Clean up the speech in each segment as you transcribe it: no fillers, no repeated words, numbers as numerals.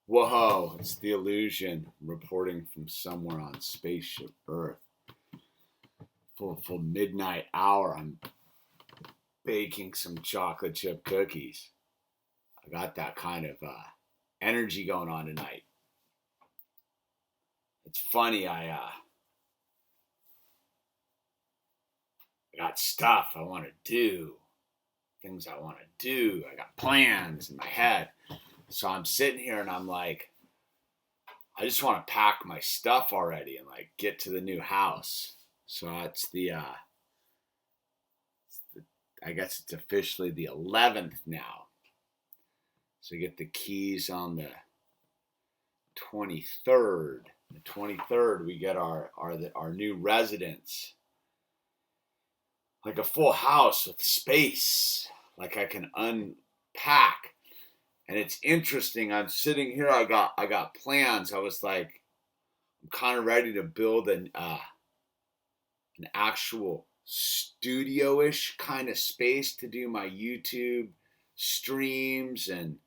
Whoa, it's the illusion reporting from somewhere on spaceship Earth. Full midnight hour, I'm baking some chocolate chip cookies. I got that kind of energy going on tonight. It's funny, I got stuff I want to do, things I want to do. I got plans in my head. So I'm sitting here and I'm like, I just want to pack my stuff already and like get to the new house. So it's I guess it's officially the 11th now. So we get the keys on the 23rd. The 23rd, we get our new residence. Like a full house with space. Like I can unpack. And it's interesting. I'm sitting here. I got plans. I was like, I'm kind of ready to build an actual studio-ish kind of space to do my YouTube streams and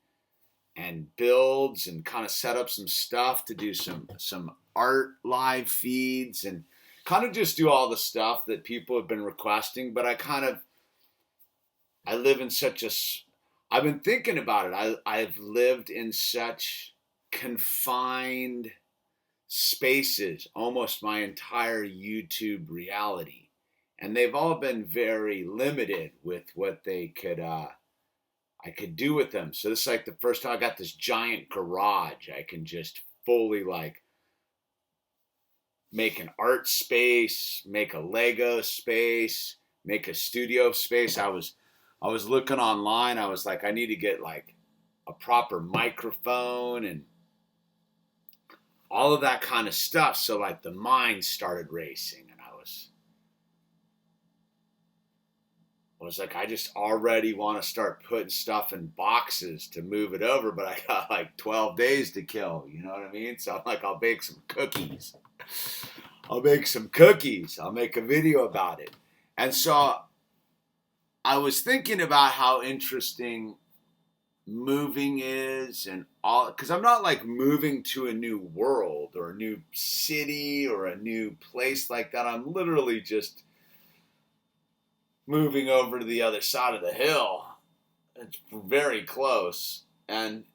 builds and kind of set up some stuff to do some art live feeds and kind of just do all the stuff that people have been requesting. But I live in such a I've been thinking about it. I've lived in such confined spaces almost my entire YouTube reality. And they've all been very limited with what I could do with them. So this is like the first time I got this giant garage. I can just fully like make an art space, make a Lego space, make a studio space. I was looking online. I was like, I need to get like a proper microphone and all of that kind of stuff. So like the mind started racing and I was like, I just already want to start putting stuff in boxes to move it over, but I got like 12 days to kill. You know what I mean? So I'm like, I'll bake some cookies. I'll make a video about it. And so I was thinking about how interesting moving is and all, because I'm not like moving to a new world or a new city or a new place like that. I'm literally just moving over to the other side of the hill. It's very close. And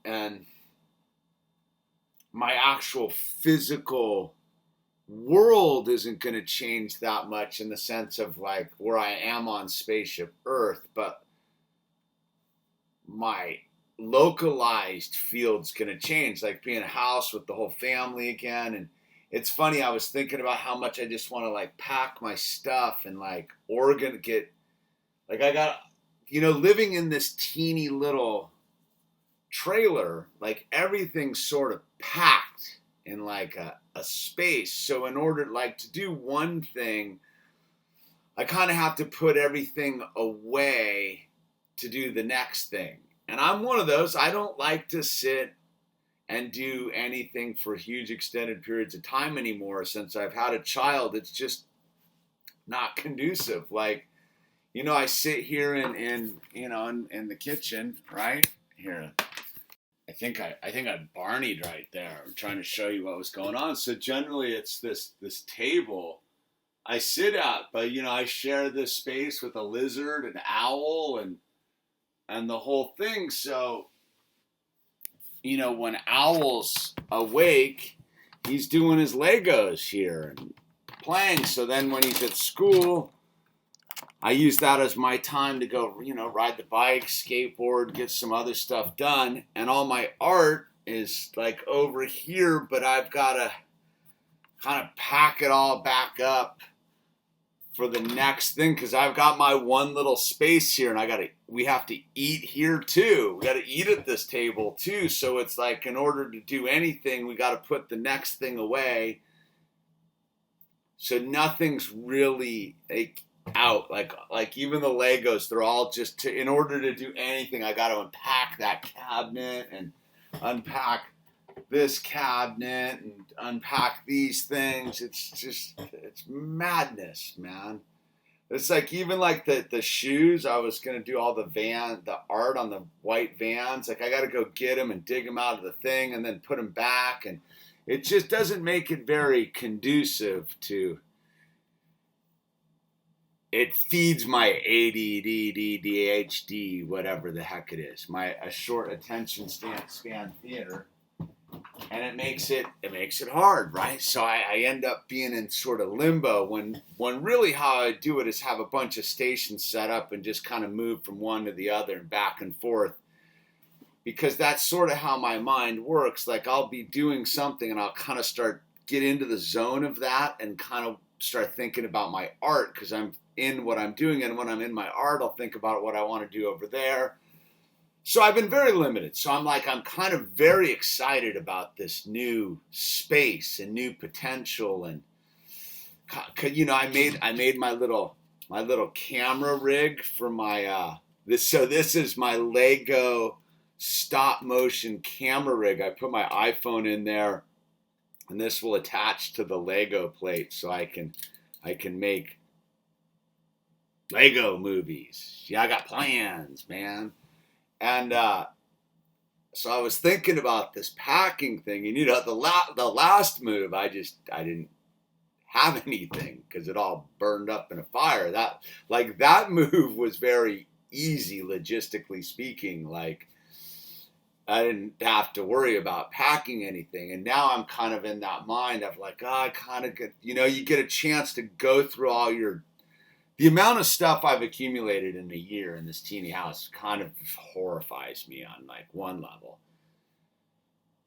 my actual physical world isn't going to change that much in the sense of like where I am on spaceship Earth, but my localized field's going to change, like being a house with the whole family again. And it's funny, I was thinking about how much I just want to like pack my stuff and like I got, living in this teeny little trailer, like everything's sort of packed in like a space. So in order like to do one thing, I kind of have to put everything away to do the next thing. And I'm one of those, I don't like to sit and do anything for huge extended periods of time anymore. Since I've had a child, it's just not conducive. Like, I sit here in the kitchen, right? Here. I think I barneyed right there. I'm trying to show you what was going on. So generally it's this table I sit at, but I share this space with a lizard, an owl, and the whole thing. So, when Owl's awake, he's doing his Legos here and playing. So then when he's at school, I use that as my time to go, ride the bike, skateboard, get some other stuff done. And all my art is like over here, but I've got to kind of pack it all back up for the next thing, because I've got my one little space here, and we have to eat here too. We got to eat at this table too. So it's like, in order to do anything, we got to put the next thing away. So nothing's really out. Like even the Legos, they're all just in order to do anything, I got to unpack that cabinet and unpack this cabinet and unpack these things. It's madness, man. It's like even like the shoes. I was gonna do all the art on the white Vans. Like I got to go get them and dig them out of the thing and then put them back, and it just doesn't make it very conducive to. It feeds my ADD, ADHD, whatever the heck it is, my a short attention span theater, and it makes it hard, right? So I end up being in sort of limbo when really how I do it is have a bunch of stations set up and just kind of move from one to the other and back and forth, because that's sort of how my mind works. Like I'll be doing something and I'll kind of start get into the zone of that and kind of start thinking about my art because I'm in what I'm doing, and when I'm in my art I'll think about what I want to do over there. So I've been very limited. So I'm kind of very excited about this new space and new potential. And I made my little camera rig for my this. So this is my Lego stop motion camera rig. I put my iPhone in there, and this will attach to the Lego plate, so I can make Lego movies. Yeah, I got plans, man. And so I was thinking about this packing thing, and the last move, I didn't have anything because it all burned up in a fire. That move was very easy logistically speaking. Like I didn't have to worry about packing anything, and now I'm kind of in that mind of like, I kind of get, you get a chance to go through the amount of stuff I've accumulated in a year in this teeny house kind of horrifies me on like one level.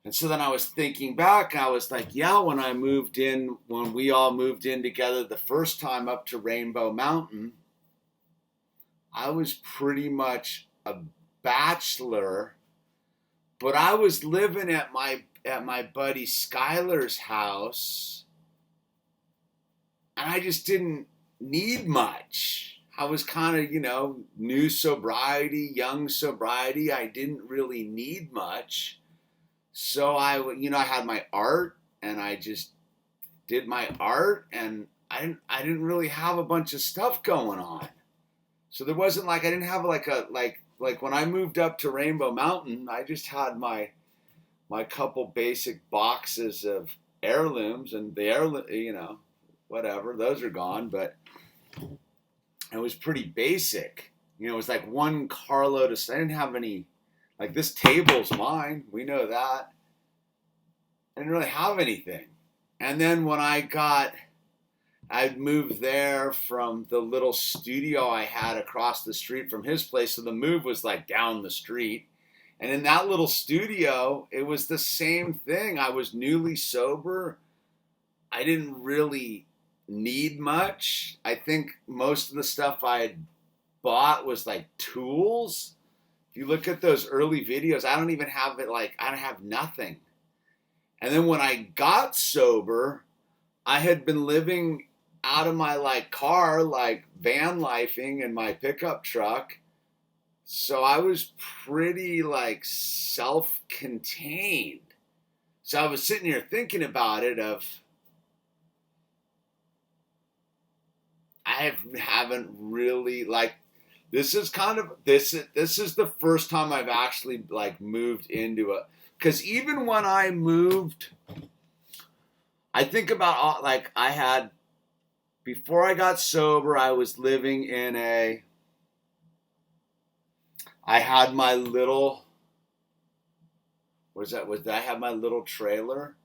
And so then I was thinking back, and I was like, yeah, when we all moved in together the first time up to Rainbow Mountain, I was pretty much a bachelor, but I was living at my buddy Skylar's house, and I just didn't need much. I was kind of, new sobriety, young sobriety. I didn't really need much. So I had my art, and I just did my art, and I didn't really have a bunch of stuff going on. So there wasn't like, I didn't have like when I moved up to Rainbow Mountain, I just had my couple basic boxes of heirlooms, and the whatever, those are gone, but it was pretty basic. It was like one carload of, I didn't have any, like this table's mine, we know that. I didn't really have anything. And then when I'd moved there from the little studio I had across the street from his place, so the move was like down the street. And in that little studio, it was the same thing. I was newly sober. I didn't really need much. I think most of the stuff I had bought was like tools. If you look at those early videos, I don't even have it, like I don't have nothing. And then when I got sober, I had been living out of my like car, like van lifing in my pickup truck. So I was pretty like self-contained. So I was sitting here thinking about it I haven't really like, this is the first time I've actually like moved into it. Because even when I moved, I think about like before I got sober, I was living in I had my little, I had my little trailer.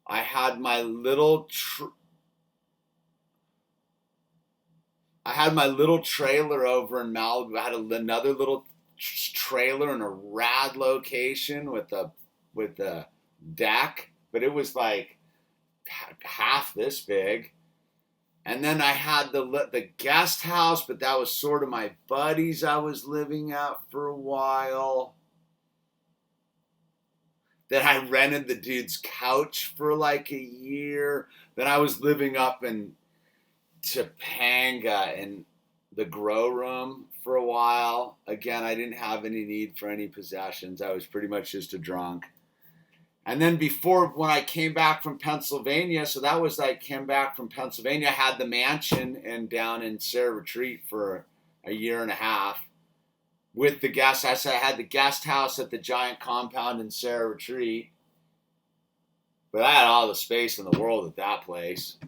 I had my little trailer over in Malibu. I had another little trailer in a rad location with a deck, but it was like half this big. And then I had the guest house, but that was sort of my buddies I was living at for a while. Then I rented the dude's couch for like a year. Then I was living up in Topanga in the grow room for a while. Again, I didn't have any need for any possessions. I was pretty much just a drunk. And then before, when I came back from Pennsylvania, so that was like, came back from Pennsylvania, I had the mansion and down in Sarah Retreat for a year and a half with the guest. I said I had the guest house at the giant compound in Sarah Retreat, but I had all the space in the world at that place.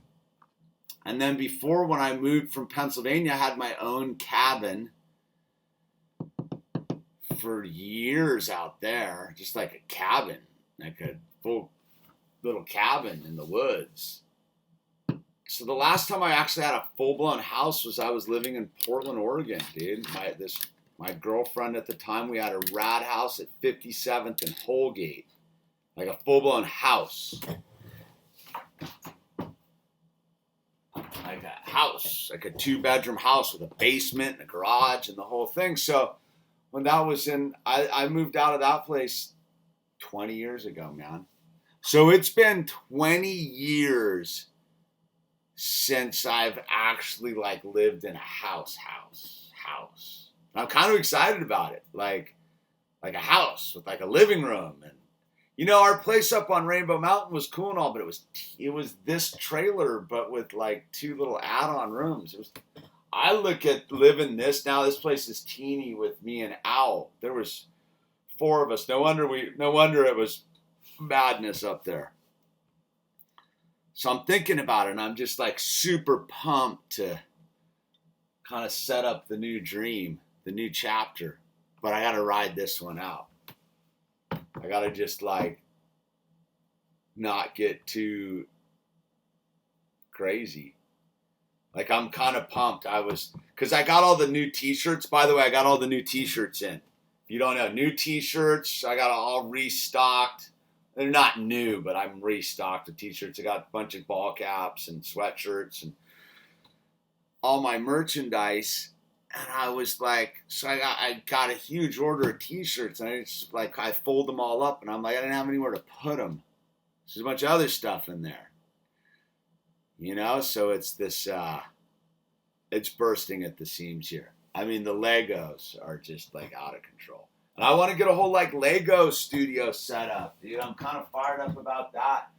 And then before, when I moved from Pennsylvania, I had my own cabin for years out there, just like a cabin. Like a full little cabin in the woods. So the last time I actually had a full-blown house was I was living in Portland, Oregon, dude. My girlfriend at the time, we had a rad house at 57th and Holgate. Like a full-blown house. Like a house. Like a 2-bedroom house with a basement and a garage and the whole thing. So when that was I moved out of that place 20 years ago, man. So it's been 20 years since I've actually like lived in a house. I'm kind of excited about it. Like a house with like a living room. And, you know, our place up on Rainbow Mountain was cool and all, but it was this trailer, but with like 2 little add-on rooms. I look at living this now. This place is teeny with me and Owl. There was 4 of us. No wonder it was madness up there. So I'm thinking about it, and I'm just like super pumped to kind of set up the new dream, the new chapter. But I got to ride this one out. I got to just like not get too crazy. Like I'm kind of pumped. Because I got all the new t-shirts. By the way, I got all the new t-shirts in. You don't know, new t-shirts. I got all restocked. They're not new, but I'm restocked with t-shirts. I got a bunch of ball caps and sweatshirts and all my merchandise. And I was like, so I got a huge order of t-shirts, and I fold them all up, and I'm like, I didn't have anywhere to put them. There's a bunch of other stuff in there, you know. So it's this, it's bursting at the seams here. I mean, the Legos are just like out of control. And I want to get a whole like Lego studio set up, dude. I'm kind of fired up about that.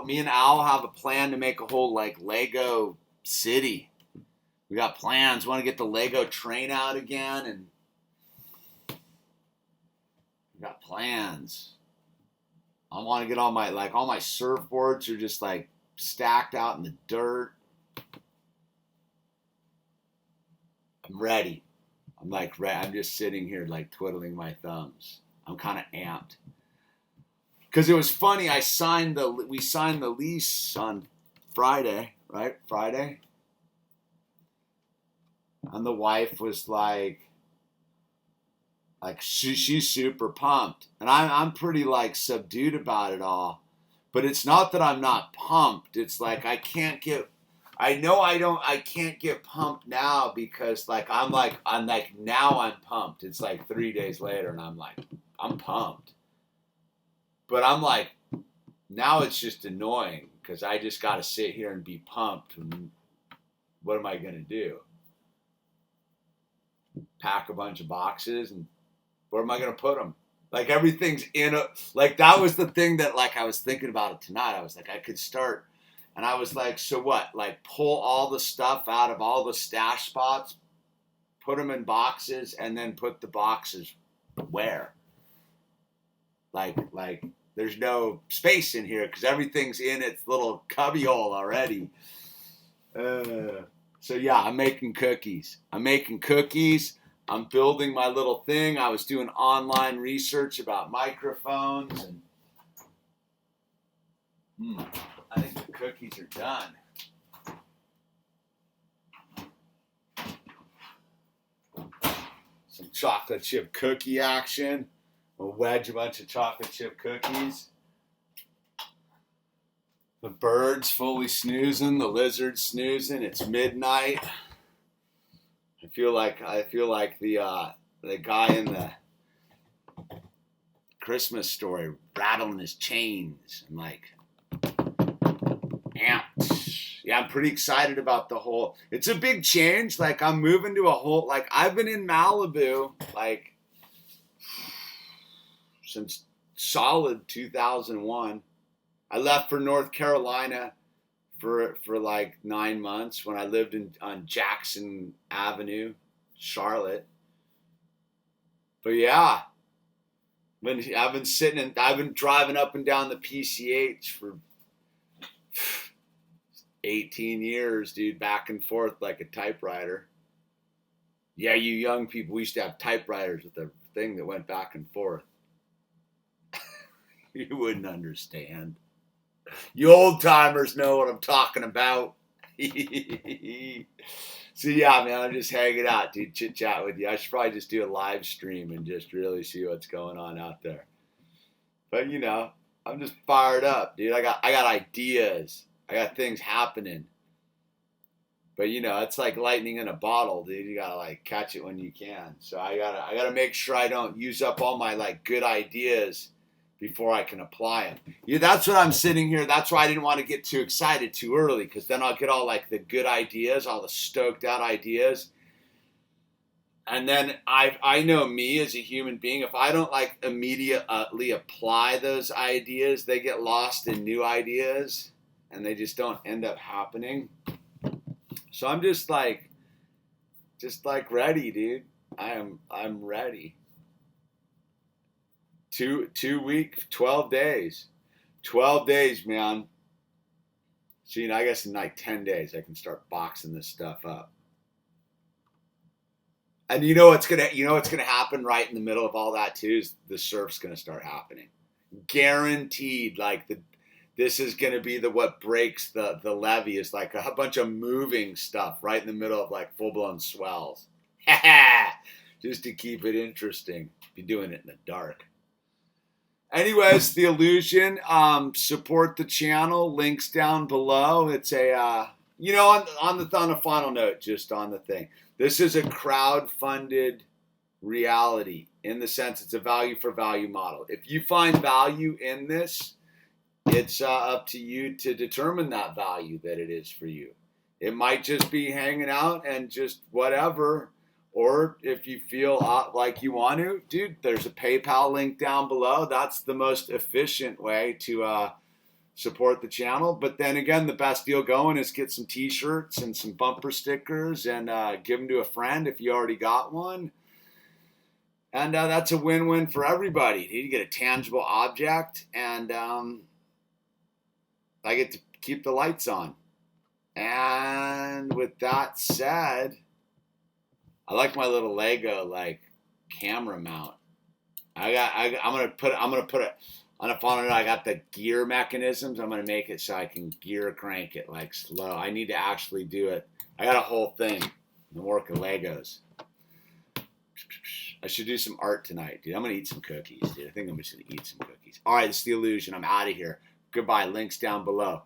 Me and Al have a plan to make a whole like Lego city. We got plans. Want to get the Lego train out again, and we got plans. I want to get all my surfboards are just like stacked out in the dirt. I'm ready. I'm like, I'm just sitting here like twiddling my thumbs. I'm kind of amped. Because it was funny, we signed the lease on Friday, right? Friday. And the wife was like she's super pumped. And I'm pretty like subdued about it all. But it's not that I'm not pumped. It's like I can't get pumped now because I'm now I'm pumped. It's like 3 days later and I'm like, I'm pumped. But I'm like, now it's just annoying because I just got to sit here and be pumped. And what am I going to do? Pack a bunch of boxes, and where am I going to put them? Like everything's that was the thing that like I was thinking about it tonight. I was like, I could start. And I was like, so what? Like pull all the stuff out of all the stash spots, put them in boxes, and then put the boxes where? Like there's no space in here because everything's in its little cubby hole already. So yeah, I'm making cookies. I'm building my little thing. I was doing online research about microphones, and I think the cookies are done. Some chocolate chip cookie action. We'll wedge a bunch of chocolate chip cookies. The bird's fully snoozing. The lizard's snoozing. It's midnight. I feel like the guy in the Christmas story rattling his chains. I'm like, amped. Yeah, I'm pretty excited about the whole. It's a big change. Like I'm moving to a whole. Like I've been in Malibu like since solid 2001. I left for North Carolina for like 9 months when I lived on Jackson Avenue, Charlotte. But yeah, I've been driving up and down the PCH for 18 years, dude, back and forth like a typewriter. Yeah, you young people, we used to have typewriters with a thing that went back and forth. You wouldn't understand. You old timers know what I'm talking about. So yeah, man, I'm just hanging out, dude, chit chat with you. I should probably just do a live stream and just really see what's going on out there. But you know, I'm just fired up, dude. I got ideas. I got things happening. But you know, it's like lightning in a bottle, dude. You gotta like catch it when you can. So I gotta make sure I don't use up all my like good ideas before I can apply them. Yeah, that's what I'm sitting here. That's why I didn't want to get too excited too early, because then I'll get all like the good ideas, all the stoked out ideas. And then I know me as a human being, if I don't like immediately apply those ideas, they get lost in new ideas and they just don't end up happening. So I'm just like ready, dude. I'm ready. 2 weeks, 12 days. 12 days, man. So, you know, I guess in like 10 days I can start boxing this stuff up. And you know what's gonna happen right in the middle of all that too is the surf's gonna start happening. Guaranteed. Like this is gonna be what breaks the levee is like a bunch of moving stuff right in the middle of like full blown swells. Just to keep it interesting. Be doing it in the dark. Anyways, The Illusion, support the channel, links down below. It's a, you know, on a final note, just on the thing. This is a crowd-funded reality in the sense it's a value for value model. If you find value in this, it's up to you to determine that value that it is for you. It might just be hanging out and just whatever. Or if you feel like you want to, dude, there's a PayPal link down below. That's the most efficient way to support the channel. But then again, the best deal going is get some t-shirts and some bumper stickers and give them to a friend if you already got one. And that's a win-win for everybody. You get a tangible object and I get to keep the lights on. And with that said, I like my little Lego like camera mount. I'm gonna put it on a phone. I got the gear mechanisms. I'm gonna make it so I can gear crank it like slow. I need to actually do it. I got a whole thing. I'm working Legos. I should do some art tonight, dude. I'm gonna eat some cookies, dude. I think I'm just gonna eat some cookies. All right, it's The Illusion. I'm out of here. Goodbye. Links down below.